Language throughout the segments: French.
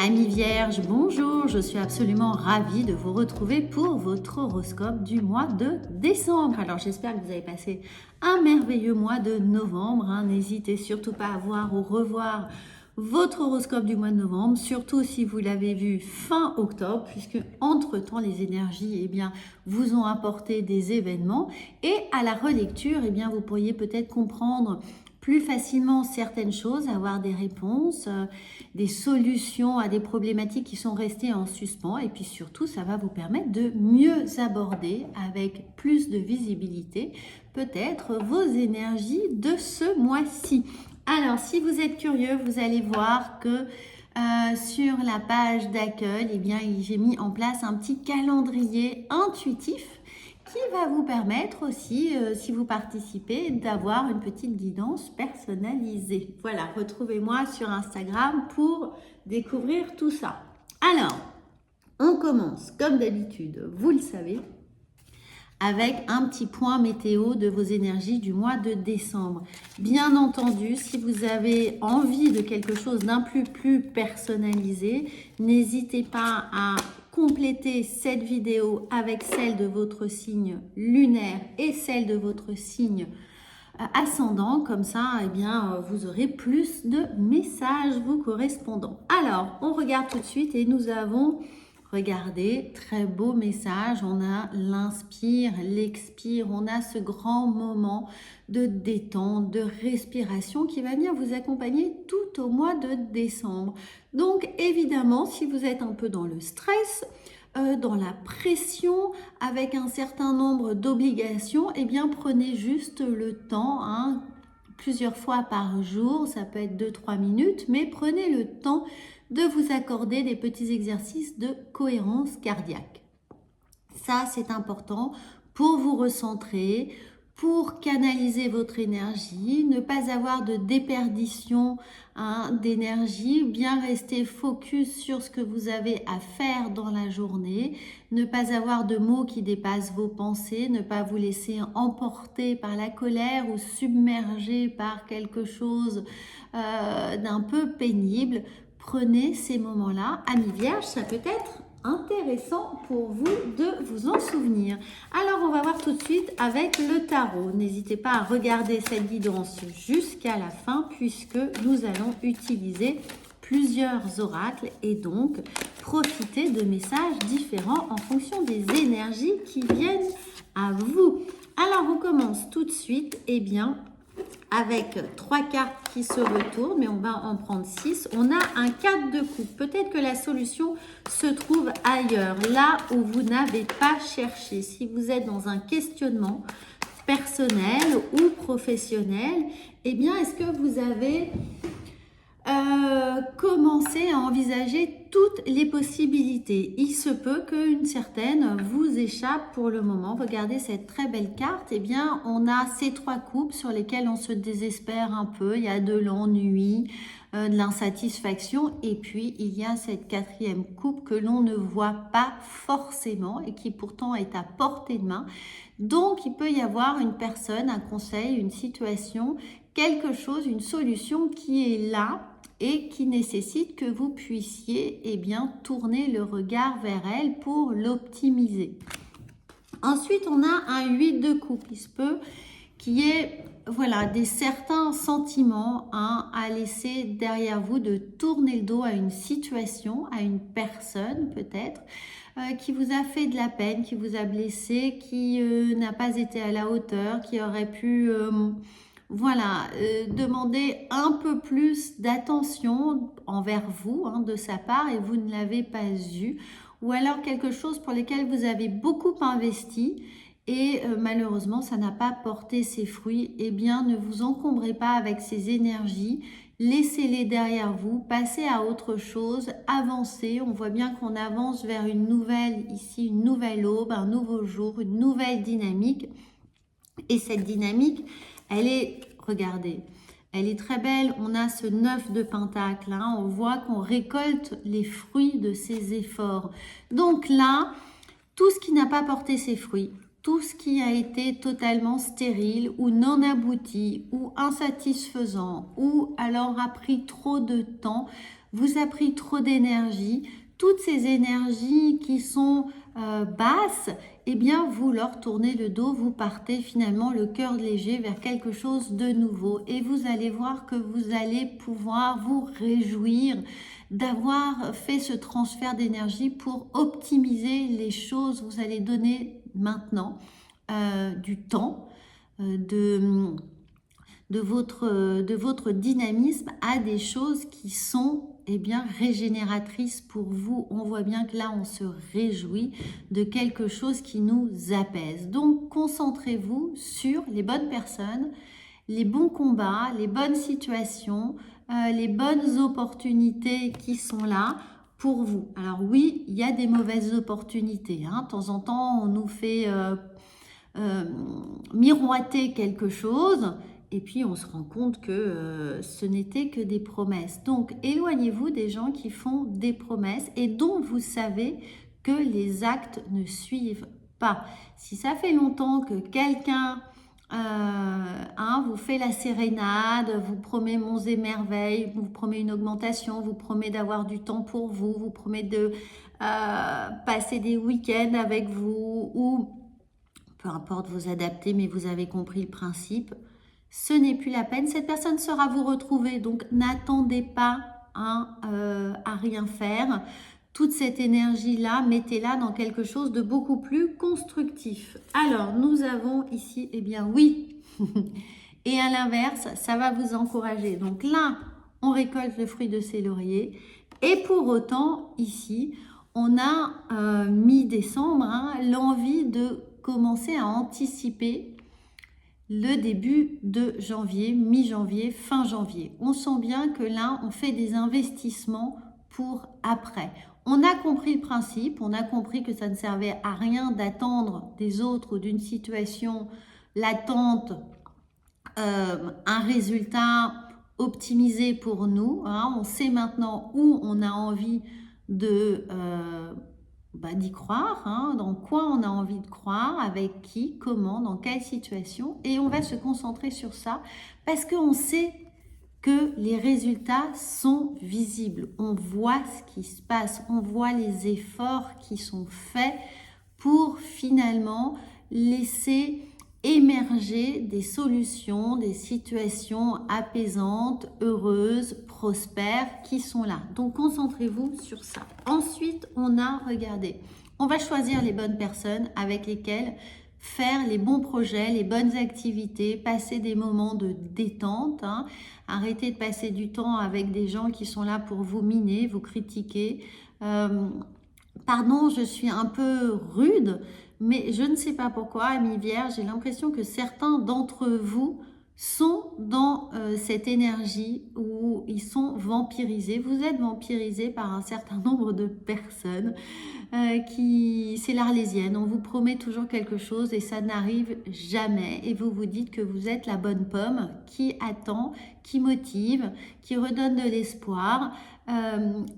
Amis Vierges, bonjour, je suis absolument ravie de vous retrouver pour votre horoscope du mois de décembre. Alors j'espère que vous avez passé un merveilleux mois de novembre. N'hésitez surtout pas à voir ou revoir votre horoscope du mois de novembre, surtout si vous l'avez vu fin octobre, puisque entre-temps les énergies vous ont apporté des événements. Et à la relecture, vous pourriez peut-être comprendre plus facilement certaines choses, avoir des réponses, des solutions à des problématiques qui sont restées en suspens. Et puis surtout, ça va vous permettre de mieux aborder avec plus de visibilité peut-être vos énergies de ce mois-ci. Alors, si vous êtes curieux, vous allez voir que sur la page d'accueil, j'ai mis en place un petit calendrier intuitif qui va vous permettre aussi, si vous participez, d'avoir une petite guidance personnalisée. Voilà, retrouvez-moi sur Instagram pour découvrir tout ça. Alors, on commence, comme d'habitude, vous le savez, avec un petit point météo de vos énergies du mois de décembre. Bien entendu, si vous avez envie de quelque chose d'un plus personnalisé, n'hésitez pas à compléter cette vidéo avec celle de votre signe lunaire et celle de votre signe ascendant. Comme ça, vous aurez plus de messages vous correspondant. Alors, on regarde tout de suite et nous avons... Regardez, très beau message, on a l'inspire, l'expire, on a ce grand moment de détente, de respiration qui va venir vous accompagner tout au mois de décembre. Donc évidemment, si vous êtes un peu dans le stress, dans la pression, avec un certain nombre d'obligations, prenez juste le temps, plusieurs fois par jour, ça peut être 2-3 minutes, mais prenez le temps de vous accorder des petits exercices de cohérence cardiaque. Ça, c'est important pour vous recentrer, pour canaliser votre énergie, ne pas avoir de déperdition d'énergie, bien rester focus sur ce que vous avez à faire dans la journée, ne pas avoir de mots qui dépassent vos pensées, ne pas vous laisser emporter par la colère ou submerger par quelque chose d'un peu pénible. Prenez ces moments-là, amis vierges, ça peut être intéressant pour vous de vous en souvenir. Alors, on va voir tout de suite avec le tarot. N'hésitez pas à regarder cette guidance jusqu'à la fin puisque nous allons utiliser plusieurs oracles et donc profiter de messages différents en fonction des énergies qui viennent à vous. Alors, on commence tout de suite, avec 3 cartes qui se retournent, mais on va en prendre 6. On a un 4 de coupe. Peut-être que la solution se trouve ailleurs, là où vous n'avez pas cherché. Si vous êtes dans un questionnement personnel ou professionnel, est-ce que vous avez commencé à envisager toutes les possibilités? Il se peut qu'une certaine vous échappe pour le moment. Regardez cette très belle carte. On a ces 3 coupes sur lesquelles on se désespère un peu. Il y a de l'ennui, de l'insatisfaction. Et puis, il y a cette 4e coupe que l'on ne voit pas forcément et qui pourtant est à portée de main. Donc, il peut y avoir une personne, un conseil, une situation, quelque chose, une solution qui est là et qui nécessite que vous puissiez tourner le regard vers elle pour l'optimiser. Ensuite, on a un 8 de coupe. Il se peut qu'il y ait des certains sentiments à laisser derrière vous, de tourner le dos à une situation, à une personne peut-être, qui vous a fait de la peine, qui vous a blessé, qui n'a pas été à la hauteur, qui aurait pu... demander un peu plus d'attention envers vous de sa part et vous ne l'avez pas eu, ou alors quelque chose pour lequel vous avez beaucoup investi et malheureusement ça n'a pas porté ses fruits. Ne vous encombrez pas avec ces énergies, laissez-les derrière vous, passez à autre chose, avancez. On voit bien qu'on avance vers une nouvelle aube, un nouveau jour, une nouvelle dynamique, et cette dynamique, elle est, regardez, elle est très belle. On a ce 9 de pentacle. On voit qu'on récolte les fruits de ses efforts. Donc là, tout ce qui n'a pas porté ses fruits, tout ce qui a été totalement stérile ou non abouti ou insatisfaisant ou alors a pris trop de temps, vous a pris trop d'énergie, toutes ces énergies qui sont basses, eh bien vous leur tournez le dos, vous partez finalement le cœur léger vers quelque chose de nouveau et vous allez voir que vous allez pouvoir vous réjouir d'avoir fait ce transfert d'énergie pour optimiser les choses. Vous allez donner maintenant du temps, de votre dynamisme à des choses qui sont bien régénératrices pour vous. On voit bien que là, on se réjouit de quelque chose qui nous apaise. Donc, concentrez-vous sur les bonnes personnes, les bons combats, les bonnes situations, les bonnes opportunités qui sont là pour vous. Alors oui, il y a des mauvaises opportunités. De temps en temps, on nous fait miroiter quelque chose et puis on se rend compte que ce n'était que des promesses. Donc éloignez-vous des gens qui font des promesses et dont vous savez que les actes ne suivent pas. Si ça fait longtemps que quelqu'un vous fait la sérénade, vous promet monts et merveilles, vous promet une augmentation, vous promet d'avoir du temps pour vous, vous promet de passer des week-ends avec vous ou peu importe, vous adaptez, mais vous avez compris le principe. Ce n'est plus la peine. Cette personne sera vous retrouver. Donc, n'attendez pas à rien faire. Toute cette énergie-là, mettez-la dans quelque chose de beaucoup plus constructif. Alors, nous avons ici, eh bien, oui. Et à l'inverse, ça va vous encourager. Donc là, on récolte le fruit de ses lauriers. Et pour autant, ici, on a mi-décembre, l'envie de commencer à anticiper le début de janvier, mi-janvier, fin janvier. On sent bien que là, on fait des investissements pour après. On a compris le principe, on a compris que ça ne servait à rien d'attendre des autres ou d'une situation l'attente, un résultat optimisé pour nous. On sait maintenant où on a envie de d'y croire, dans quoi on a envie de croire, avec qui, comment, dans quelle situation, et on va se concentrer sur ça parce qu'on sait que les résultats sont visibles. On voit ce qui se passe, on voit les efforts qui sont faits pour finalement laisser émerger des solutions, des situations apaisantes, heureuses, prospères qui sont là. Donc concentrez-vous sur ça. Ensuite, regardez, on va choisir les bonnes personnes avec lesquelles faire les bons projets, les bonnes activités, passer des moments de détente. Arrêtez de passer du temps avec des gens qui sont là pour vous miner, vous critiquer. Pardon, je suis un peu rude, mais je ne sais pas pourquoi, amis vierges, j'ai l'impression que certains d'entre vous sont dans cette énergie où ils sont vampirisés. Vous êtes vampirisés par un certain nombre de personnes c'est l'Arlésienne. On vous promet toujours quelque chose et ça n'arrive jamais. Et vous vous dites que vous êtes la bonne pomme qui attend, qui motive, qui redonne de l'espoir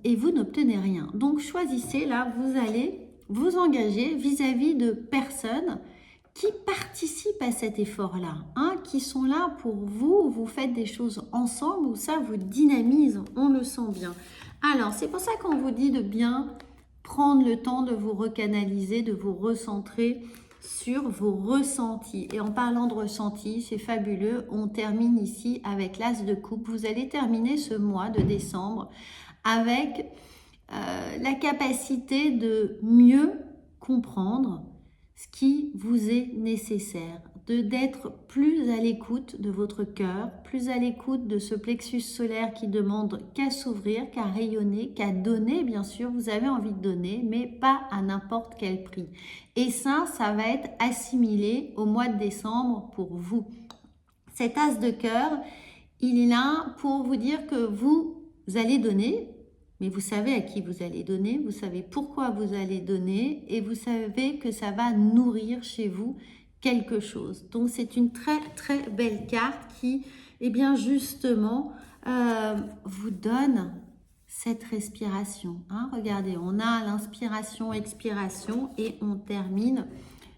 et vous n'obtenez rien. Donc choisissez, là, vous allez vous engager vis-à-vis de personnes qui participent à cet effort-là, qui sont là pour vous, vous faites des choses ensemble, où ça vous dynamise, on le sent bien. Alors, c'est pour ça qu'on vous dit de bien prendre le temps de vous recanaliser, de vous recentrer sur vos ressentis. Et en parlant de ressentis, c'est fabuleux, on termine ici avec l'As de coupe. Vous allez terminer ce mois de décembre avec la capacité de mieux comprendre ce qui vous est nécessaire, d'être plus à l'écoute de votre cœur, plus à l'écoute de ce plexus solaire qui demande qu'à s'ouvrir, qu'à rayonner, qu'à donner, bien sûr, vous avez envie de donner, mais pas à n'importe quel prix. Et ça va être assimilé au mois de décembre pour vous. Cet as de cœur, il est là pour vous dire que vous allez donner, mais vous savez à qui vous allez donner, vous savez pourquoi vous allez donner et vous savez que ça va nourrir chez vous quelque chose. Donc c'est une très très belle carte qui, eh bien justement, vous donne cette respiration. Regardez, on a l'inspiration, expiration et on termine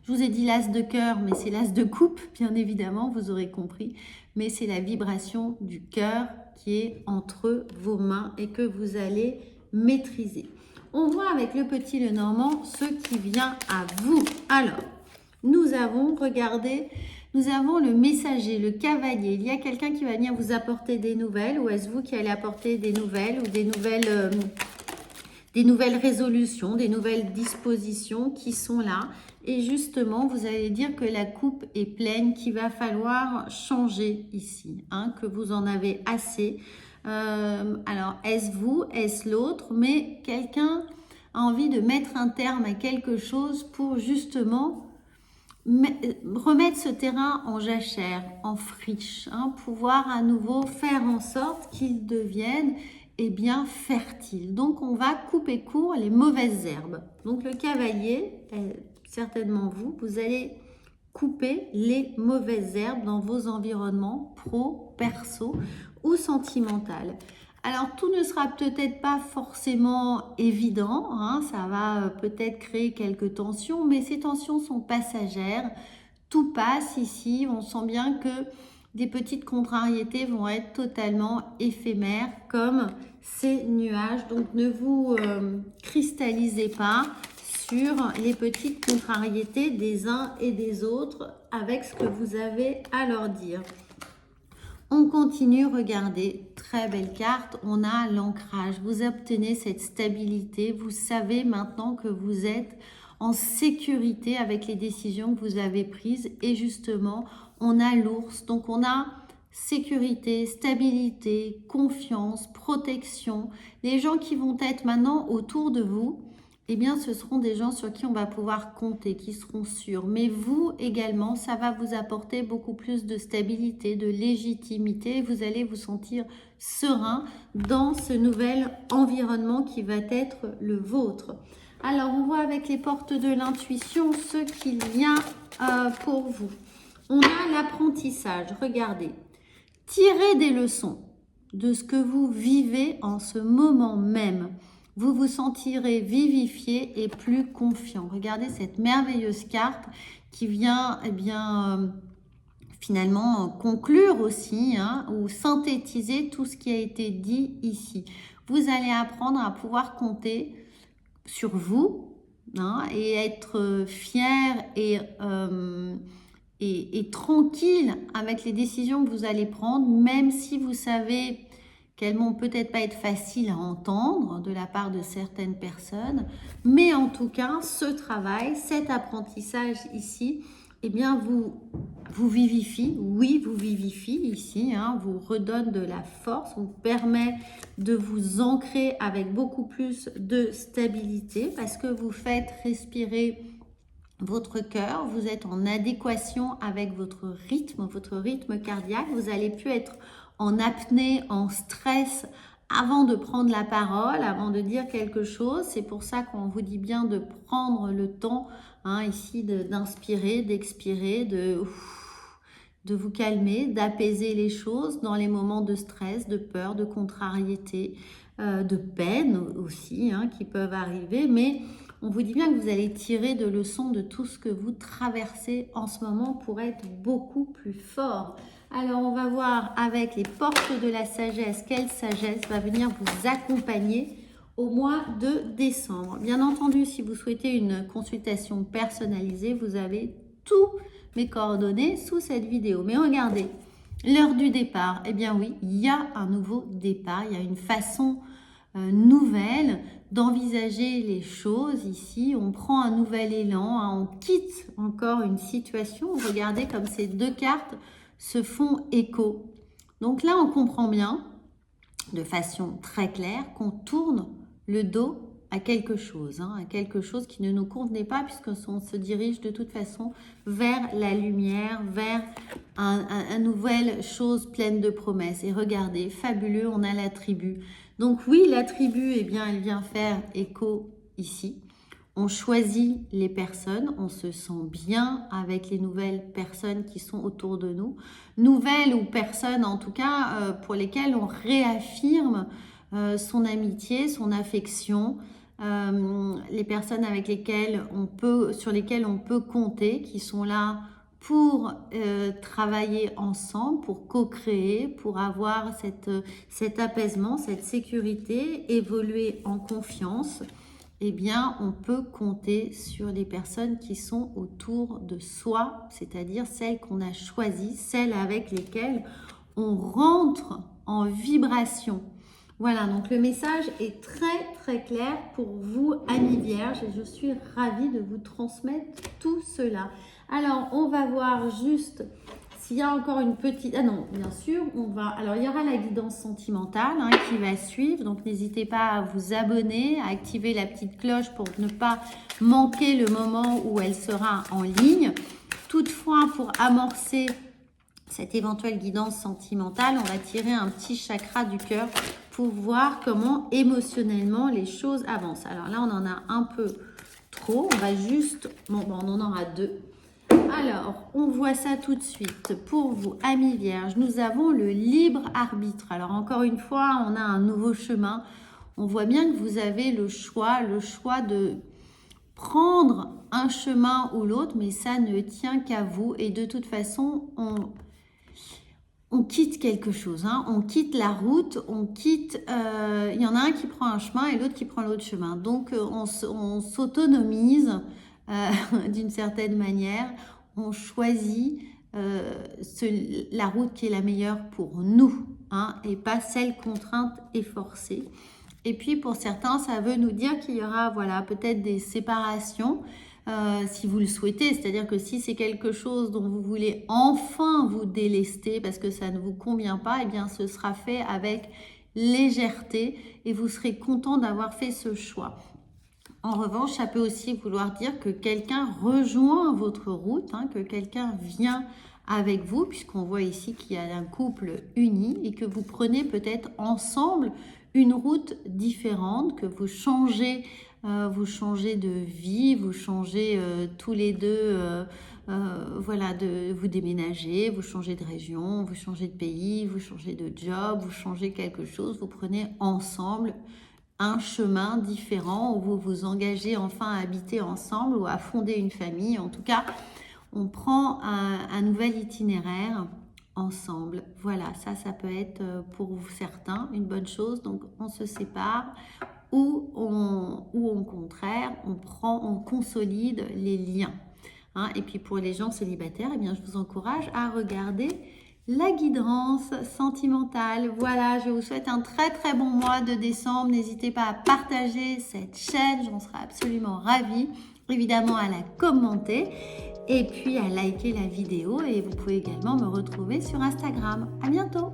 Je vous ai dit l'as de cœur, mais c'est l'as de coupe, bien évidemment, vous aurez compris. Mais c'est la vibration du cœur qui est entre vos mains et que vous allez maîtriser. On voit avec le petit Lenormand ce qui vient à vous. Alors, nous avons, regardez, nous avons le messager, le cavalier. Il y a quelqu'un qui va venir vous apporter des nouvelles, ou est-ce vous qui allez apporter des nouvelles ou des nouvelles résolutions, des nouvelles dispositions qui sont là. Et justement, vous allez dire que la coupe est pleine, qu'il va falloir changer ici, hein, que vous en avez assez. Alors, est-ce vous, est-ce l'autre? Mais quelqu'un a envie de mettre un terme à quelque chose pour justement remettre ce terrain en jachère, en friche, hein, pouvoir à nouveau faire en sorte qu'il devienne bien fertile. Donc on va couper court les mauvaises herbes. Donc le cavalier, certainement vous allez couper les mauvaises herbes dans vos environnements pro, perso ou sentimental. Alors tout ne sera peut-être pas forcément évident, hein, ça va peut-être créer quelques tensions, mais ces tensions sont passagères. Tout passe ici, on sent bien que des petites contrariétés vont être totalement éphémères comme ces nuages. Donc ne vous cristallisez pas sur les petites contrariétés des uns et des autres avec ce que vous avez à leur dire. On continue, regardez, très belle carte, on a l'ancrage. Vous obtenez cette stabilité, vous savez maintenant que vous êtes en sécurité avec les décisions que vous avez prises. Et justement, on a l'ours, donc on a sécurité, stabilité, confiance, protection. Les gens qui vont être maintenant autour de vous, eh bien, ce seront des gens sur qui on va pouvoir compter, qui seront sûrs. Mais vous également, ça va vous apporter beaucoup plus de stabilité, de légitimité. Vous allez vous sentir serein dans ce nouvel environnement qui va être le vôtre. Alors, on voit avec les portes de l'intuition ce qu'il y a pour vous. On a l'apprentissage. Regardez. Tirez des leçons de ce que vous vivez en ce moment même. Vous vous sentirez vivifié et plus confiant. Regardez cette merveilleuse carte qui vient finalement conclure aussi, hein, ou synthétiser tout ce qui a été dit ici. Vous allez apprendre à pouvoir compter sur vous, hein, et être fier et tranquille avec les décisions que vous allez prendre, même si vous savez qu'elles vont peut-être pas être faciles à entendre de la part de certaines personnes, mais en tout cas, ce travail, cet apprentissage ici, eh bien, vous vivifie, oui, vous vivifie ici, hein, vous redonne de la force, vous permet de vous ancrer avec beaucoup plus de stabilité parce que vous faites respirer votre cœur, vous êtes en adéquation avec votre rythme cardiaque, vous allez plus être en apnée, en stress avant de prendre la parole, avant de dire quelque chose. C'est pour ça qu'on vous dit bien de prendre le temps, hein, ici, d'inspirer, d'expirer, de vous calmer, d'apaiser les choses dans les moments de stress, de peur, de contrariété, de peine aussi, hein, qui peuvent arriver. Mais on vous dit bien que vous allez tirer de leçons de tout ce que vous traversez en ce moment pour être beaucoup plus fort. Alors, on va voir avec les portes de la sagesse, quelle sagesse va venir vous accompagner au mois de décembre. Bien entendu, si vous souhaitez une consultation personnalisée, vous avez tous mes coordonnées sous cette vidéo. Mais regardez, l'heure du départ, eh bien oui, il y a un nouveau départ, il y a une façon nouvelle d'envisager les choses ici. On prend un nouvel élan, hein, on quitte encore une situation. Regardez comme ces deux cartes se font écho. Donc là, on comprend bien, de façon très claire, qu'on tourne le dos à quelque chose, hein, à quelque chose qui ne nous convenait pas puisqu'on se dirige de toute façon vers la lumière, vers une nouvelle chose pleine de promesses. Et regardez, fabuleux, on a la tribu. Donc oui, la tribu, eh bien, elle vient faire écho ici. On choisit les personnes, on se sent bien avec les nouvelles personnes qui sont autour de nous. Nouvelles ou personnes en tout cas pour lesquelles on réaffirme son amitié, son affection. les personnes avec lesquelles sur lesquelles on peut compter, qui sont là pour travailler ensemble, pour co-créer, pour avoir cet apaisement, cette sécurité, évoluer en confiance. Eh bien, on peut compter sur les personnes qui sont autour de soi, c'est-à-dire celles qu'on a choisies, celles avec lesquelles on rentre en vibration. Voilà, donc le message est très très clair pour vous, amis vierges, et je suis ravie de vous transmettre tout cela. Alors, on va voir juste s'il y a encore une petite... Ah non, bien sûr, on va... Alors, il y aura la guidance sentimentale qui va suivre. Donc, n'hésitez pas à vous abonner, à activer la petite cloche pour ne pas manquer le moment où elle sera en ligne. Toutefois, pour amorcer cette éventuelle guidance sentimentale, on va tirer un petit chakra du cœur pour voir comment émotionnellement les choses avancent. Alors là, on en a un peu trop. On va juste... Bon, on en aura 2. Alors, on voit ça tout de suite. Pour vous, amis vierges, nous avons le libre arbitre. Alors, encore une fois, on a un nouveau chemin. On voit bien que vous avez le choix de prendre un chemin ou l'autre, mais ça ne tient qu'à vous. Et de toute façon, on quitte quelque chose. On quitte la route, il y en a un qui prend un chemin et l'autre qui prend l'autre chemin. Donc, on s'autonomise d'une certaine manière. On choisit la route qui est la meilleure pour nous, et pas celle contrainte et forcée. Et puis pour certains, ça veut nous dire qu'il y aura peut-être des séparations si vous le souhaitez. C'est-à-dire que si c'est quelque chose dont vous voulez enfin vous délester parce que ça ne vous convient pas, eh bien ce sera fait avec légèreté et vous serez content d'avoir fait ce choix. En revanche, ça peut aussi vouloir dire que quelqu'un rejoint votre route, que quelqu'un vient avec vous, puisqu'on voit ici qu'il y a un couple uni et que vous prenez peut-être ensemble une route différente, que vous changez de vie, vous changez tous les deux, vous déménagez, vous changez de région, vous changez de pays, vous changez de job, vous changez quelque chose, vous prenez ensemble un chemin différent où vous vous engagez enfin à habiter ensemble ou à fonder une famille. En tout cas, on prend un nouvel itinéraire ensemble. Voilà, ça peut être pour certains une bonne chose. Donc, on se sépare ou au contraire, on consolide les liens. Et puis, pour les gens célibataires, eh bien, je vous encourage à regarder la guidance sentimentale. Voilà, je vous souhaite un très très bon mois de décembre. N'hésitez pas à partager cette chaîne, j'en serai absolument ravie. Évidemment à la commenter et puis à liker la vidéo. Et vous pouvez également me retrouver sur Instagram. À bientôt!